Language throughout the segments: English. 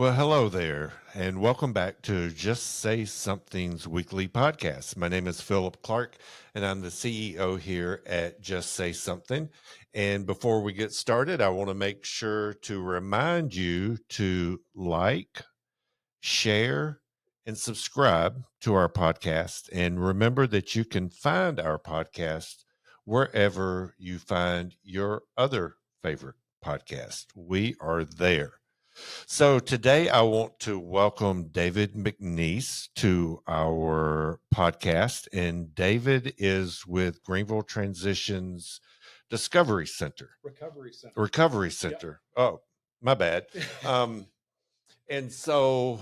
Well, hello there, and welcome back to Just Say Something's weekly podcast. My name is Philip Clark, and I'm the CEO here at Just Say Something. And before we get started, I want to make sure to remind you to like, share, and subscribe to our podcast. And remember that you can find our podcast wherever you find your other favorite podcast. We are there. So today I want to welcome David McNease to our podcast. And David is with Greenville Transitions Discovery Center. Recovery Center. Yep. Oh, my bad. And so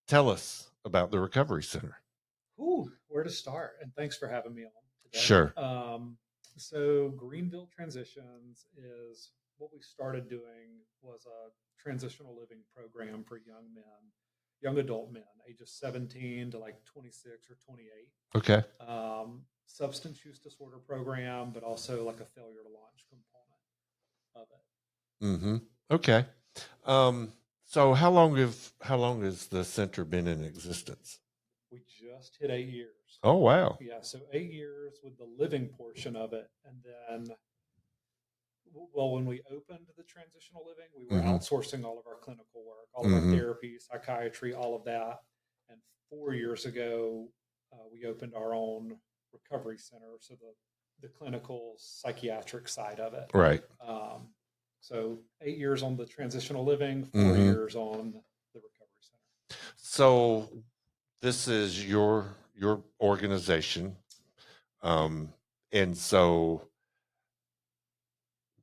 tell us about the Recovery Center. Where to start? And thanks for having me on today. Sure. So Greenville Transitions is what we started doing was a transitional living program for young adult men, ages 17 to like 26 or 28. Okay. Substance use disorder program, but also like a failure to launch component of it. Mm-hmm. Okay. So how long has the center been in existence? We just hit 8 years. Oh, wow. Yeah, so 8 years with the living portion of it. And then, well, when we opened the transitional living, we were outsourcing all of our clinical work, all of our therapy, psychiatry, all of that. And 4 years ago, we opened our own recovery center, so the clinical psychiatric side of it. Right. So 8 years on the transitional living, 4 years on the recovery center. So this is your organization. And so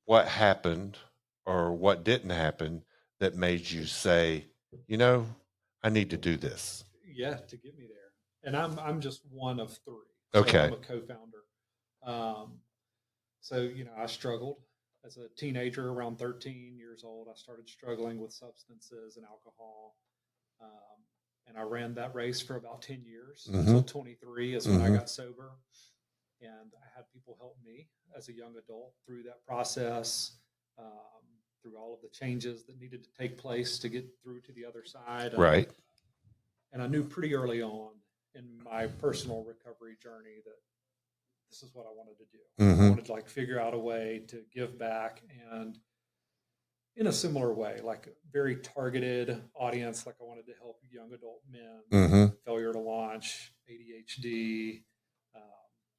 what happened or what didn't happen that made you say, I need to do this? Yeah, to get me there. And I'm just one of three. Okay. So I'm a co-founder. So, I struggled as a teenager around 13 years old. I started struggling with substances and alcohol. And I ran that race for about 10 years until 23 is when I got sober. And I had people help me as a young adult through that process, through all of the changes that needed to take place to get through to the other side. Right. And I knew pretty early on in my personal recovery journey that this is what I wanted to do. I wanted to figure out a way to give back, and in a similar way, like a very targeted audience. Like I wanted to help young adult men, failure to launch, ADHD.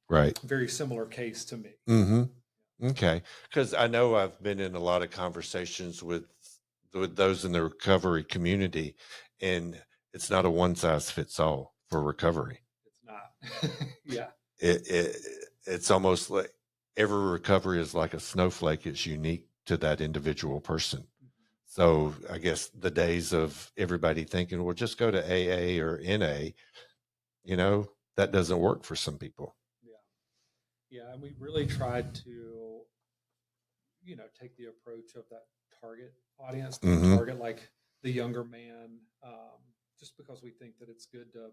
Right. Very similar case to me. Okay. Because I know I've been in a lot of conversations with those in the recovery community, and it's not a one size fits all for recovery. It's not. Yeah. It's almost like every recovery is like a snowflake. It's unique to that individual person. So I guess the days of everybody thinking, well, just go to AA or NA, that doesn't work for some people. Yeah, and we really tried to, take the approach of that target audience, target like the younger man, just because we think that it's good to,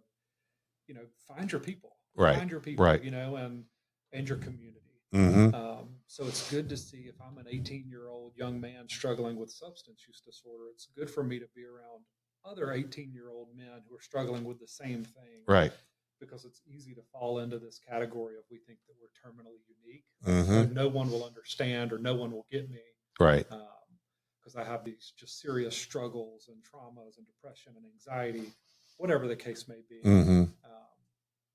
find your people, find your people, right. And your community. So it's good to see if I'm an 18-year-old young man struggling with substance use disorder, it's good for me to be around other 18-year-old men who are struggling with the same thing. Right. Because it's easy to fall into this category of we think that we're terminally unique. So no one will understand or no one will get me. Right. Because I have these just serious struggles and traumas and depression and anxiety, whatever the case may be.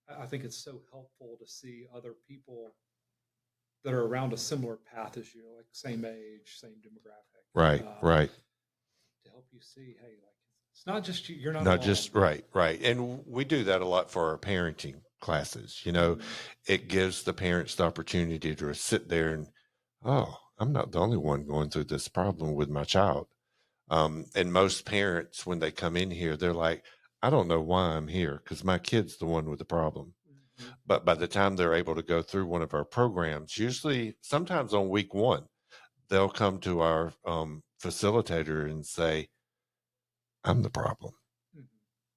I think it's so helpful to see other people that are around a similar path as you, like same age, same demographic. Right. To help you see, hey, it's not just you. You're not alone. Just right. And we do that a lot for our parenting classes. It gives the parents the opportunity to sit there and, I'm not the only one going through this problem with my child. And most parents, when they come in here, they're like, I don't know why I'm here because my kid's the one with the problem. But by the time they're able to go through one of our programs, usually sometimes on week 1, they'll come to our facilitator and say, I'm the problem,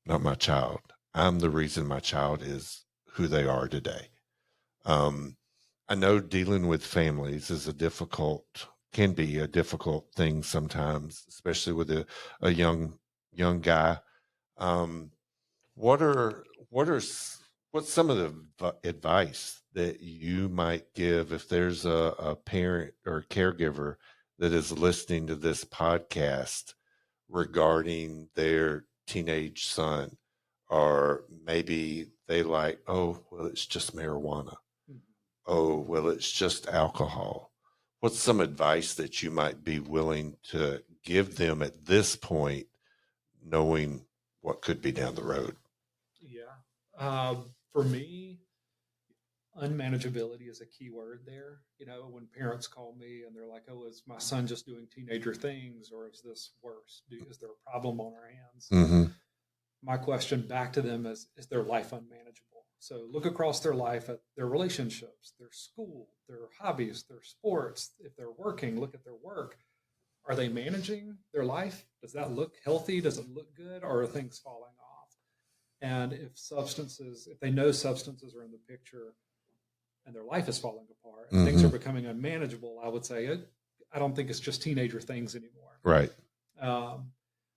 not my child. I'm the reason my child is who they are today. I know dealing with families can be a difficult thing sometimes, especially with a young young guy. Um, what are what are s- what's some of the advice that you might give if there's a parent or caregiver that is listening to this podcast regarding their teenage son, or maybe they like, oh, well, it's just marijuana. Mhm. Oh, well, it's just alcohol. What's some advice that you might be willing to give them at this point, knowing what could be down the road? Yeah. For me, unmanageability is a key word there. When parents call me and they're like, "Oh, is my son just doing teenager things, or is this worse? Is there a problem on our hands?" Mm-hmm. My question back to them is their life unmanageable? So look across their life at their relationships, their school, their hobbies, their sports. If they're working, look at their work. Are they managing their life? Does that look healthy? Does it look good? Or are things falling off? And if they know substances are in the picture and their life is falling apart and things Mm-hmm. are becoming unmanageable, I would say I don't think it's just teenager things anymore. Right. Um,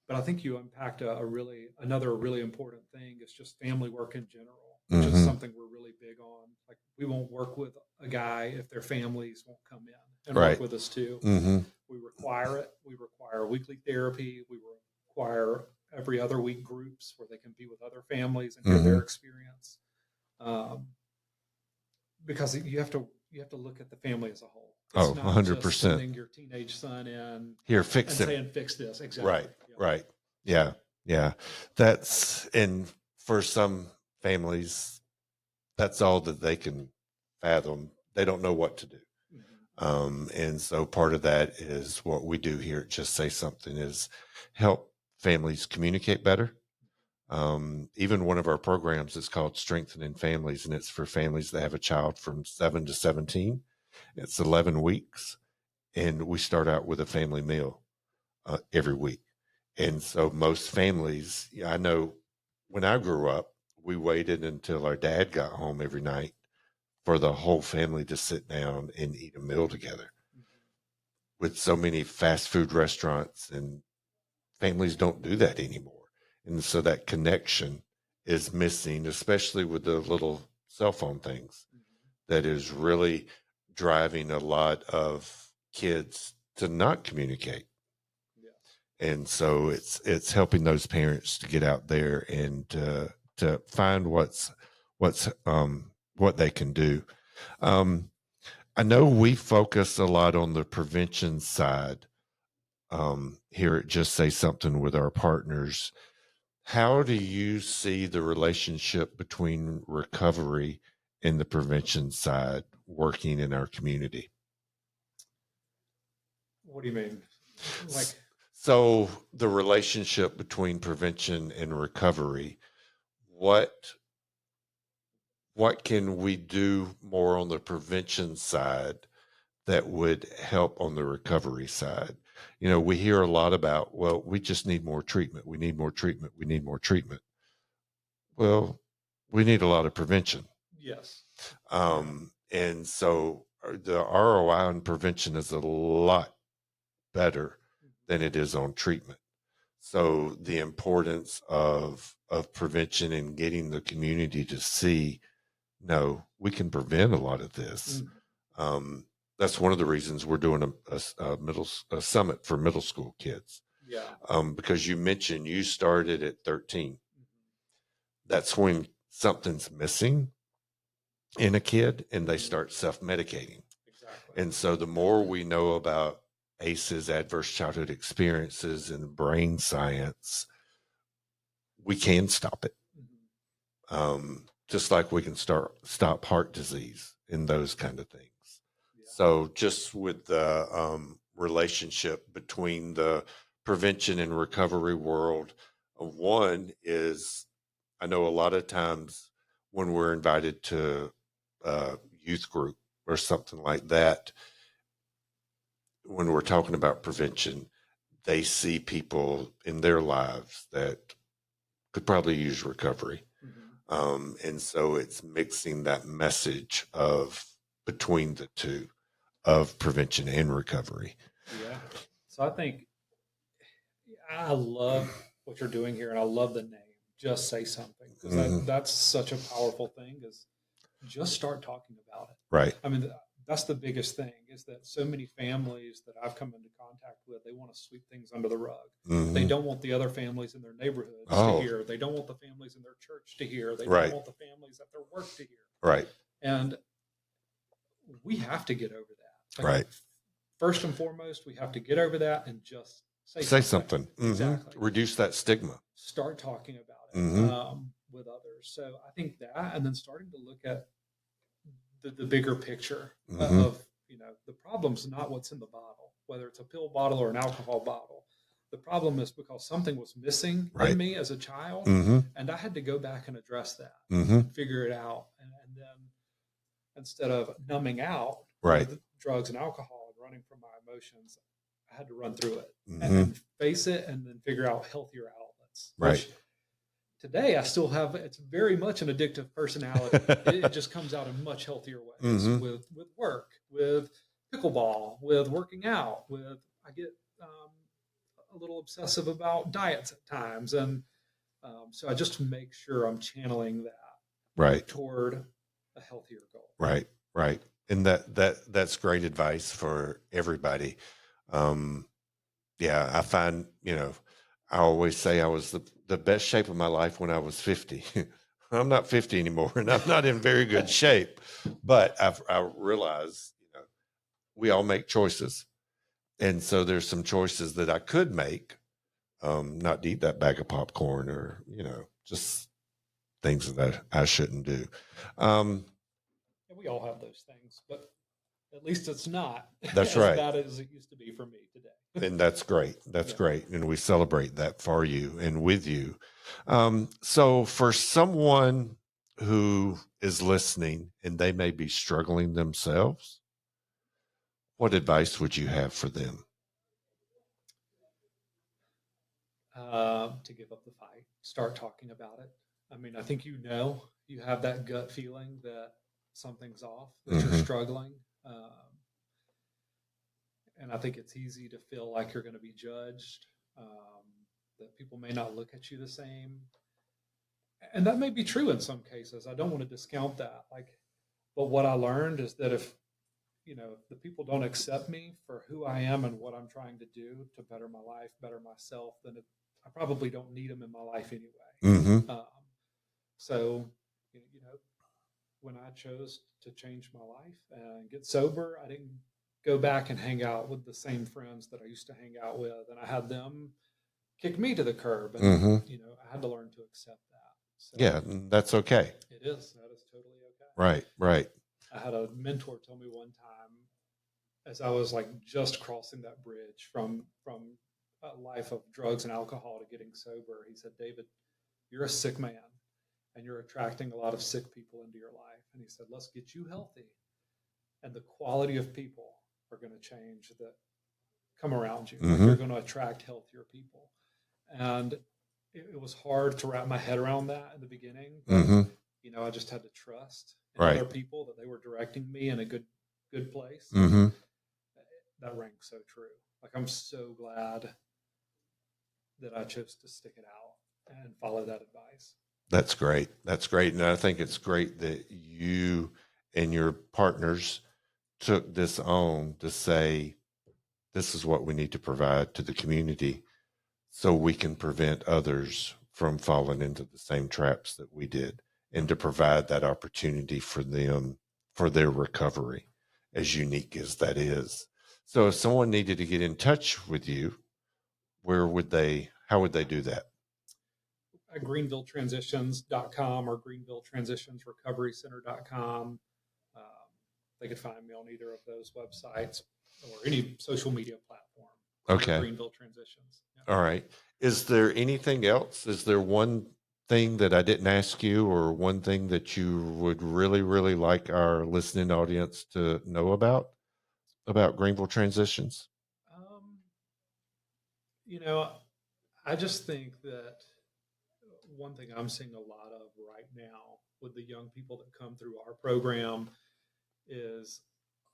but I think you unpacked another really important thing is just family work in general, which is Mm-hmm. something we're really big on. Like we won't work with a guy if their families won't come in and Right. work with us too. Mm-hmm. We require it. We require weekly therapy. We require every other week groups where they can be with other families and hear Mm-hmm. their experience. Um, because you have to look at the family as a whole. It's Oh, not just 100%. sending your teenage son in Here, and fix him. saying fix this. Exactly. Right. Yep. Right. Yeah. Yeah. And for some families, that's all that they can fathom. They don't know what to do. Mm-hmm. And so part of that is what we do here at Just Say Something is help families communicate better. Even one of our programs is called Strengthening Families, and it's for families that have a child from 7 to 17. It's 11 weeks, and we start out with a family meal every week. And so most families, I know when I grew up, we waited until our dad got home every night for the whole family to sit down and eat a meal together. With so many fast food restaurants, and families don't do that anymore. And so that connection is missing, especially with the little cell phone things, that is really driving a lot of kids to not communicate. Yeah. And so it's helping those parents to get out there and to find what they can do. Um, I know we focus a lot on the prevention side here at Just Say Something with our partners. How do you see the relationship between recovery and the prevention side working in our community? What do you mean? Like, So the relationship between prevention and recovery, what what can we do more on the prevention side that would help on the recovery side? We hear a lot about, well, we just need more treatment. We need more treatment. We need more treatment. Well, we need a lot of prevention. yes. And so the ROI on prevention is a lot better than it is on treatment. So the importance of prevention and getting the community to see, no, we can prevent a lot of this. That's one of the reasons we're doing a summit for middle school kids. Yeah. Because you mentioned you started at 13. That's when something's missing in a kid and they start self-medicating. Exactly. And so the more we know about ACEs, adverse childhood experiences, and brain science, we can stop it. Just like we can stop heart disease and those kind of things. Yeah. So just with the relationship between the prevention and recovery world, one is, I know a lot of times when we're invited to a youth group or something like that, when we're talking about prevention, they see people in their lives that could probably use recovery. And so it's mixing that message of between the two of prevention and recovery. Yeah. So I think I love what you're doing here, and I love the name. Just say something, because Hmm. that's such a powerful thing. Is just start talking about it. Right. I mean, that's the biggest thing, is that so many families that I've come into contact with, they want to sweep things under the rug. They Hmm. don't want the other families in their neighborhoods to Oh, hear. They don't want the families in their church to hear. They don't right. want the families at their work to hear. Right. And we have to get over that. Like, Right. first and foremost, we have to get over that and just say Say something. something. Exactly. Reduce that stigma. Start talking about it Hmm. with others. So I think that, and then starting to look at the bigger picture Hmm. of, the problem's not what's in the bottle, whether it's a pill bottle or an alcohol bottle. The problem is because something was missing in Right. me as a child, Hmm. and I had to go back and address that Hmm. and figure it out. And then, instead of numbing out Right. with drugs and alcohol and running from my emotions, I had to run through it Hmm. and face it, and then figure out healthier outlets. Right. Which today I still have. It's very much an addictive personality. It just comes out in much healthier ways, Hmm. with work, with pickleball, with working out, with I get a little obsessive about diets at times, and so I just make sure I'm channeling that Right. toward a healthier goal. Right. Right. And that's great advice for everybody. Um, yeah, I find, I always say I was the best shape of my life when I was 50. I'm not 50 anymore, and I'm not in very good shape, but I realize, we all make choices. And so there's some choices that I could make, not to eat that bag of popcorn, or, just things that I shouldn't do. Um, And we all have those things, but at least it's not that's as right. bad as it used to be for me today. And that's great. That's Yeah. great. And we celebrate that for you and with you. So for someone who is listening and they may be struggling themselves, what advice would you have for them? To give up the fight, start talking about it. I mean, I think you have that gut feeling that something's off, that you're Hmm. struggling. And I think it's easy to feel like you're going to be judged, that people may not look at you the same. And that may be true in some cases. I don't want to discount that. But what I learned is that if the people don't accept me for who I am and what I'm trying to do to better my life, better myself, then I probably don't need them in my life anyway. Hmm. So, when I chose to change my life and get sober, I didn't go back and hang out with the same friends that I used to hang out with, and I had them kick me to the curb, and Hmm. I had to learn to accept that. So Yeah, that's okay. it is. That is totally okay. Right. Right. I had a mentor tell me one time, as I was like just crossing that bridge from a life of drugs and alcohol to getting sober. He said, "David, you're a sick man, and you're attracting a lot of sick people into your life." And he said, "Let's get you healthy, and the quality of people are going to change that come around you. Like, Hmm. you're going to attract healthier people." And it was hard to wrap my head around that in the beginning, but Hmm. I just had to trust in Right. other people that they were directing me in a good place, and Hmm. that rang so true. Like, I'm so glad that I chose to stick it out and follow that advice. That's great. That's great. And I think it's great that you and your partners took this on to say, this is what we need to provide to the community so we can prevent others from falling into the same traps that we did, and to provide that opportunity for them for their recovery, as unique as that is. So if someone needed to get in touch with you, how would they do that? At greenvilletransitions.com or greenvilletransionsrecoverycenter.com. Um, they could find me on either of those websites or any social media platform under Okay. Greenville Transitions. Yeah. All right. Is there anything else? Is there one thing that I didn't ask you, or one thing that you would really, really like our listening audience to know about Greenville Transitions? Um, you know, I just think that one thing I'm seeing a lot of right now with the young people that come through our program is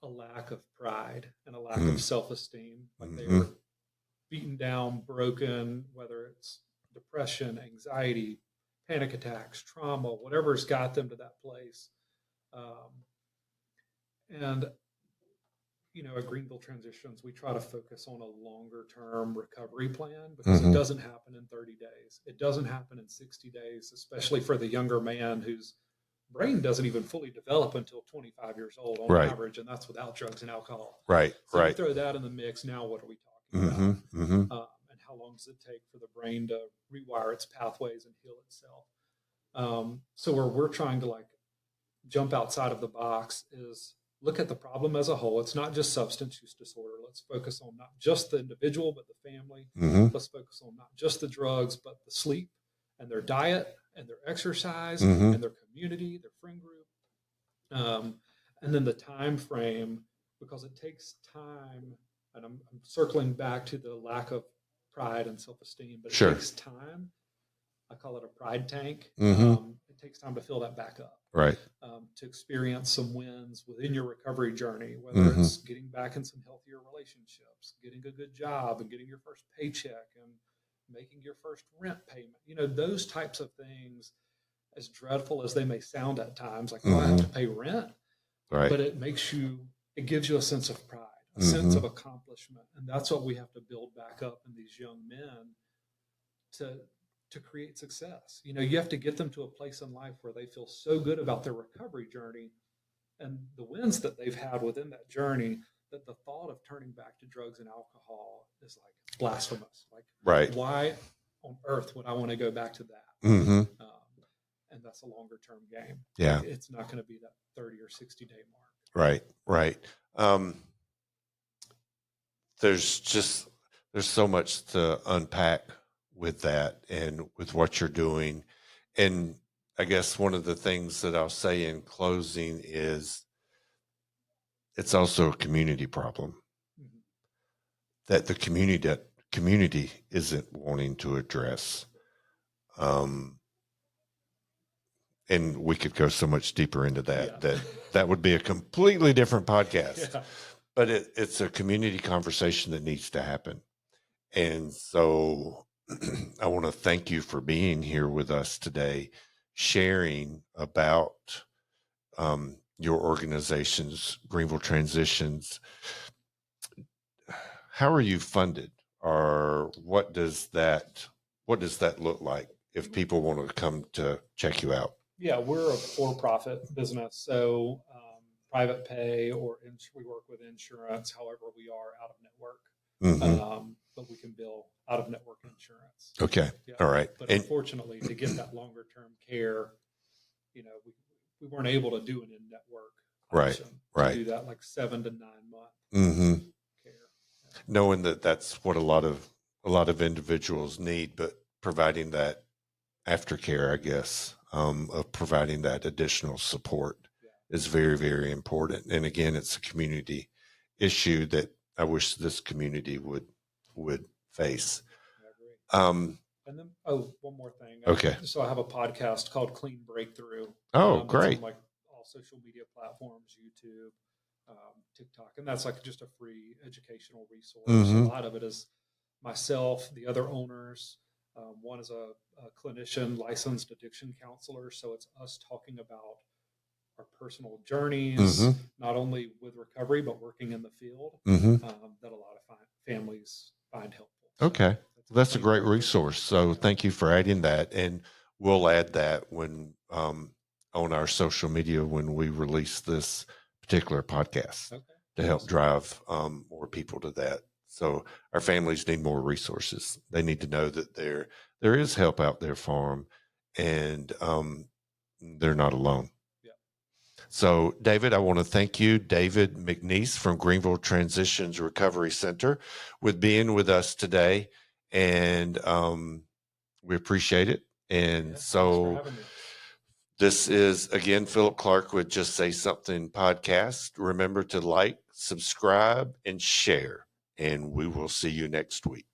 a lack of pride and a lack Mm-hmm. of self esteem. Like, they Mm-hmm. were beaten down, broken, whether it's depression, anxiety, panic attacks, trauma, whatever's got them to that place. And at Greenville Transitions, we try to focus on a longer term recovery plan because it doesn't happen in 30 days. It doesn't happen in 60 days, especially for the younger man whose brain doesn't even fully develop until 25 years old on average, and that's without drugs and alcohol. Right, so right. You throw that in the mix, now what are we talking about? And how long does it take for the brain to rewire its pathways and heal itself? So where we're trying to jump outside of the box is look at the problem as a whole. It's not just substance use disorder. Let's focus on not just the individual, but the family. Let's focus on not just the drugs, but the sleep and their diet and their exercise and their community, their friend group. And then the time frame, because it takes time, and I'm circling back to the lack of pride and self-esteem, but it takes time. I call it a pride tank. It takes time to fill that back up. Right. To experience some wins within your recovery journey, whether it's getting back in some healthier relationships, getting a good job and getting your first paycheck and making your first rent payment. Those types of things, as dreadful as they may sound at times, like, oh, I have to pay rent. Right. But it gives you a sense of pride, a sense of accomplishment. And that's what we have to build back up in these young men to create success. You have to get them to a place in life where they feel so good about their recovery journey and the wins that they've had within that journey that the thought of turning back to drugs and alcohol is like blasphemous. Like, why on earth would I want to go back to that? And that's a longer term game. Yeah. It's not going to be that 30 or 60 day mark. Right. Right. There's so much to unpack with that and with what you're doing. And I guess one of the things that I'll say in closing is it's also a community problem that the community isn't wanting to address. And we could go so much deeper into that, that would be a completely different podcast. Yeah. But it's a community conversation that needs to happen. And so I want to thank you for being here with us today, sharing about your organization's Greenville Transitions. How are you funded, or what does that look like if people want to come to check you out? Yeah, we're a for-profit business, so private pay or we work with insurance. However, we are out of network, but we can bill out of network insurance. Okay, all right. But unfortunately, to get that longer-term care, we weren't able to do an in-network option. Right. To do that 7 to 9 month care. Yeah. Knowing that that's what a lot of individuals need, but providing that aftercare, I guess, of providing that additional support is very, very important. And again, it's a community issue that I wish this community would face. And then, one more thing. Okay. So I have a podcast called Clean Breakthrough. Oh, great. It's on all social media platforms, YouTube, TikTok, and that's just a free educational resource. A lot of it is myself, the other owners. One is a clinician, licensed addiction counselor. So it's us talking about our personal journeys, not only with recovery, but working in the field, that a lot of families find helpful. Okay. That's a great resource. So thank you for adding that. And we'll add that when on our social media when we release this particular podcast to help drive more people to that. So our families need more resources. They need to know that there is help out there for them, and they're not alone. Yeah. So, David, I want to thank you, David McNease from Greenville Transitions Recovery Center, with being with us today, and we appreciate it. And so this is, again, Philip Clark with Just Say Something podcast. Remember to like, subscribe, and share. And we will see you next week.